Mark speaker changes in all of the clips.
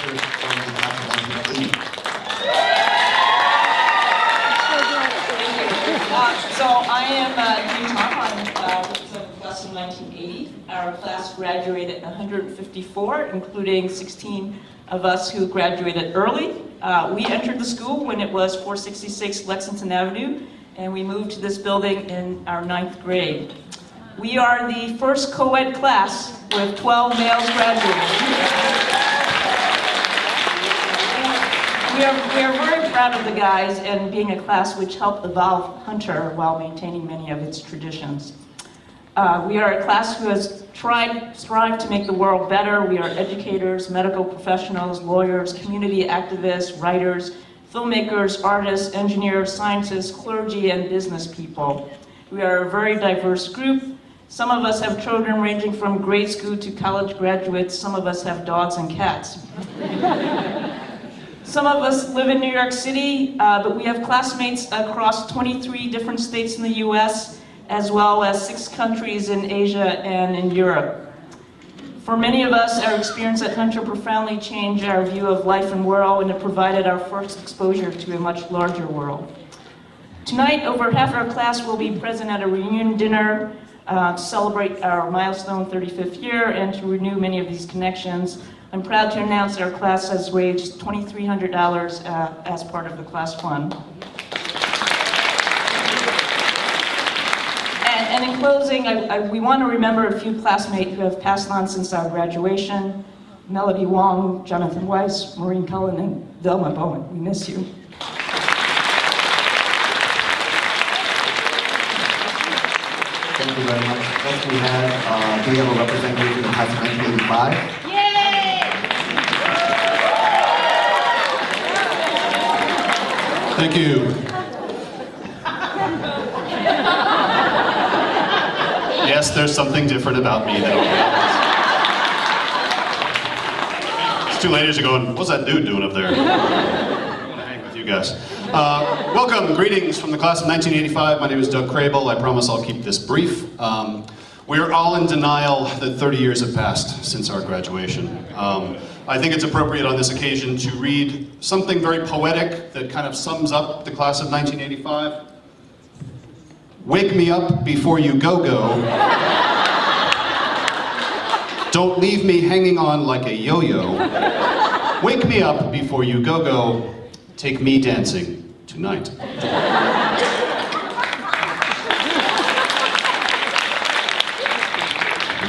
Speaker 1: Hunter from the class of 1980.
Speaker 2: So I am Dean Tom. I'm representing the class of 1980. Our class graduated 154, including 16 of us who graduated early. We entered the school when it was 466 Lexington Avenue, and we moved to this building in our 9th grade. We are the first co-ed class with 12 males graduating. We are very proud of the guys and being a class which helped evolve Hunter while maintaining many of its traditions. We are a class who has strived to make the world better. We are educators, medical professionals, lawyers, community activists, writers, filmmakers, artists, engineers, scientists, clergy, and business people. We are a very diverse group. Some of us have children ranging from grade school to college graduates. Some of us have dogs and cats. Some of us live in New York City, but we have classmates across 23 different states in the US, as well as 6 countries in Asia and in Europe. For many of us, our experience at Hunter profoundly changed our view of life and world, and it provided our first exposure to a much larger world. Tonight, over half our class will be present at a reunion dinner to celebrate our milestone 35th year and to renew many of these connections. I'm proud to announce that our class has raised $2,300 as part of the class fund. And in closing, we want to remember a few classmates who have passed on since our graduation: Melody Wong, Jonathan Weiss, Maureen Cullen, and Velma Bowen. We miss you.
Speaker 1: Thank you very much. Next we have a representative of the class of 1985.
Speaker 3: Thank you. Yes, there's something different about me than it's 2 ladies are going, what's that dude doing up there? I want to hang with you guys. Welcome, greetings from the class of 1985. My name is Doug Krehbel. I promise I'll keep this brief. We are all in denial that 30 years have passed since our graduation. I think it's appropriate on this occasion to read something very poetic that kind of sums up the class of 1985. Wake me up before you go-go. Don't leave me hanging on like a yo-yo. Wake me up before you go-go. Take me dancing tonight.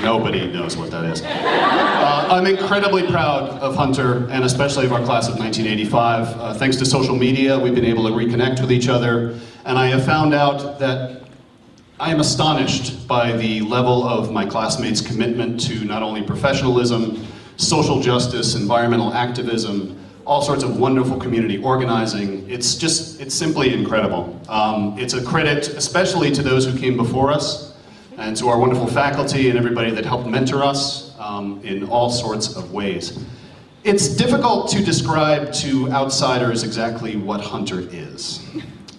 Speaker 3: Nobody knows what that is. I'm incredibly proud of Hunter, and especially of our class of 1985. Thanks to social media, we've been able to reconnect with each other, and I have found out that I am astonished by the level of my classmates' commitment to not only professionalism, social justice, environmental activism, all sorts of wonderful community organizing. It's simply incredible. It's a credit, especially to those who came before us, and to our wonderful faculty and everybody that helped mentor us in all sorts of ways. It's difficult to describe to outsiders exactly what Hunter is.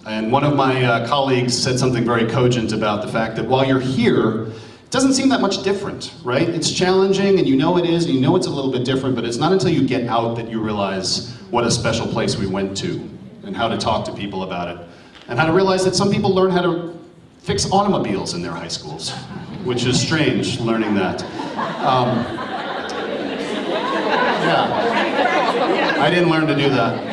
Speaker 3: And one of my colleagues said something very cogent about the fact that while you're here, it doesn't seem that much different, right? It's challenging, and you know it is, and you know it's a little bit different, but it's not until you get out that you realize what a special place we went to, and how to talk to people about it, and how to realize that some people learn how to fix automobiles in their high schools, which is strange, learning that. Yeah, I didn't learn to do that.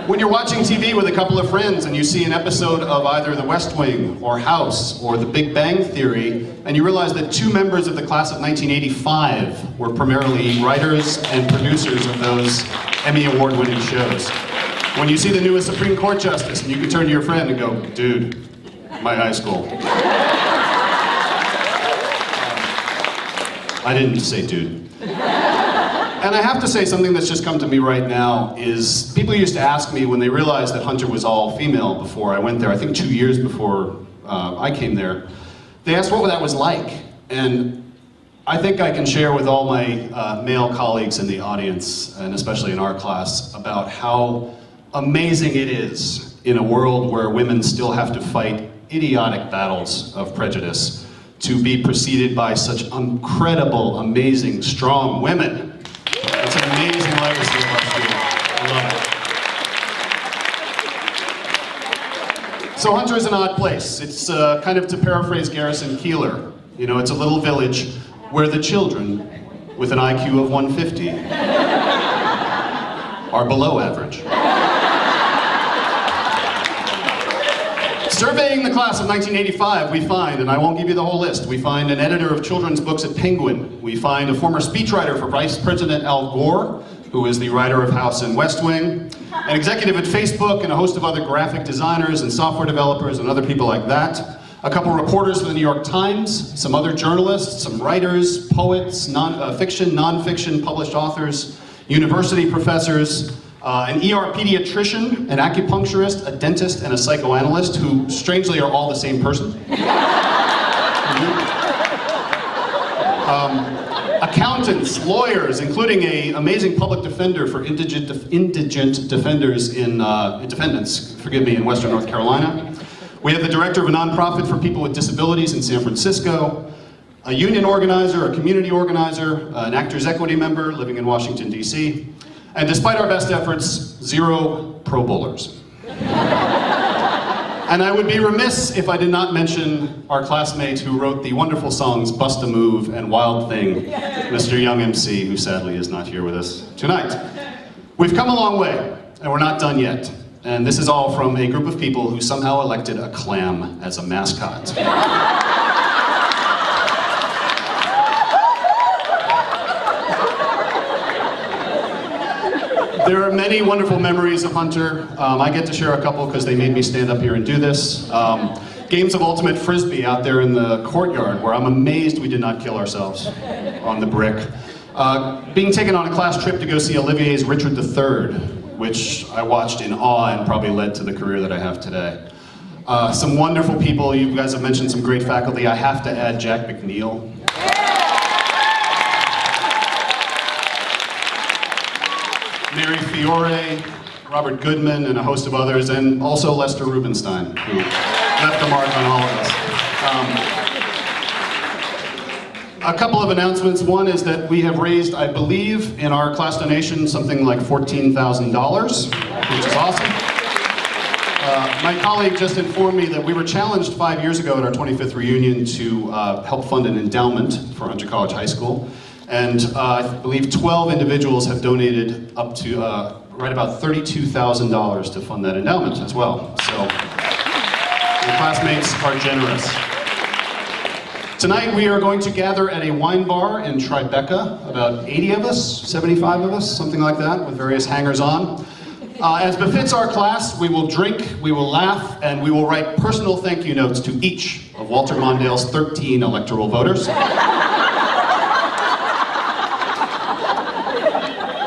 Speaker 3: When you're watching TV with a couple of friends and you see an episode of either The West Wing or House or The Big Bang Theory, and you realize that 2 members of the class of 1985 were primarily writers and producers of those Emmy Award-winning shows. When you see the newest Supreme Court Justice and you can turn to your friend and go, dude, my high school. I didn't say dude. And I have to say something that's just come to me right now is people used to ask me when they realized that Hunter was all female before I went there, I think 2 years before I came there, they asked what that was like. And I think I can share with all my male colleagues in the audience, and especially in our class, about how amazing it is in a world where women still have to fight idiotic battles of prejudice to be preceded by such incredible, amazing, strong women. It's an amazing lasting legacy of our school. I love it. So Hunter is an odd place. It's kind of, to paraphrase Garrison Keillor, you know, it's a little village where the children with an IQ of 150 are below average. Surveying the class of 1985, we find, and I won't give you the whole list, we find an editor of children's books at Penguin. We find a former speechwriter for Vice President Al Gore, who is the writer of House and West Wing, an executive at Facebook, and a host of other graphic designers and software developers and other people like that. A couple reporters for the New York Times, some other journalists, some writers, poets, fiction, non-fiction, published authors, university professors, an ER pediatrician, an acupuncturist, a dentist, and a psychoanalyst who, strangely, are all the same person. Accountants, lawyers, including an amazing public defender for indigent defendants in Western North Carolina. We have the director of a nonprofit for people with disabilities in San Francisco, a union organizer, a community organizer, an Actors Equity member living in Washington, D.C., and despite our best efforts, 0 Pro Bowlers. And I would be remiss if I did not mention our classmate who wrote the wonderful songs Bust a Move and Wild Thing, Mr. Young MC, who sadly is not here with us tonight. We've come a long way, and we're not done yet. And this is all from a group of people who somehow elected a clam as a mascot. There are many wonderful memories of Hunter. I get to share a couple because they made me stand up here and do this. Games of ultimate frisbee out there in the courtyard, where I'm amazed we did not kill ourselves on the brick. Being taken on a class trip to go see Olivier's Richard III, which I watched in awe and probably led to the career that I have today. Some wonderful people. You guys have mentioned some great faculty. I have to add Jack McNeil. Mary Fiore, Robert Goodman, and a host of others, and also Lester Rubinstein, who left a mark on all of us. A couple of announcements. One is that we have raised, I believe, in our class donation, something like $14,000, which is awesome. My colleague just informed me that we were challenged 5 years ago at our 25th reunion to help fund an endowment for Hunter College High School. And I believe 12 individuals have donated up to right about $32,000 to fund that endowment as well. So the classmates are generous. Tonight we are going to gather at a wine bar in Tribeca, about 80 of us, 75 of us, something like that, with various hangers-on. As befits our class, we will drink, we will laugh, and we will write personal thank you notes to each of Walter Mondale's 13 electoral voters.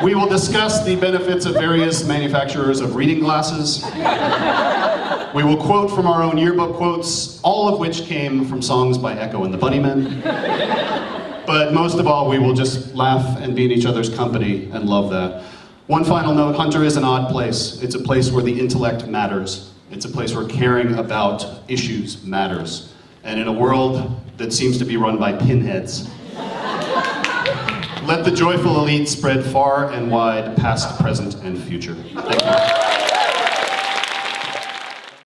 Speaker 3: We will discuss the benefits of various manufacturers of reading glasses. We will quote from our own yearbook quotes, all of which came from songs by Echo and the Bunnymen. But most of all, we will just laugh and be in each other's company and love that. One final note, Hunter is an odd place. It's a place where the intellect matters. It's a place where caring about issues matters. And in a world that seems to be run by pinheads, let the joyful elite spread far and wide, past, present, and future. Thank you.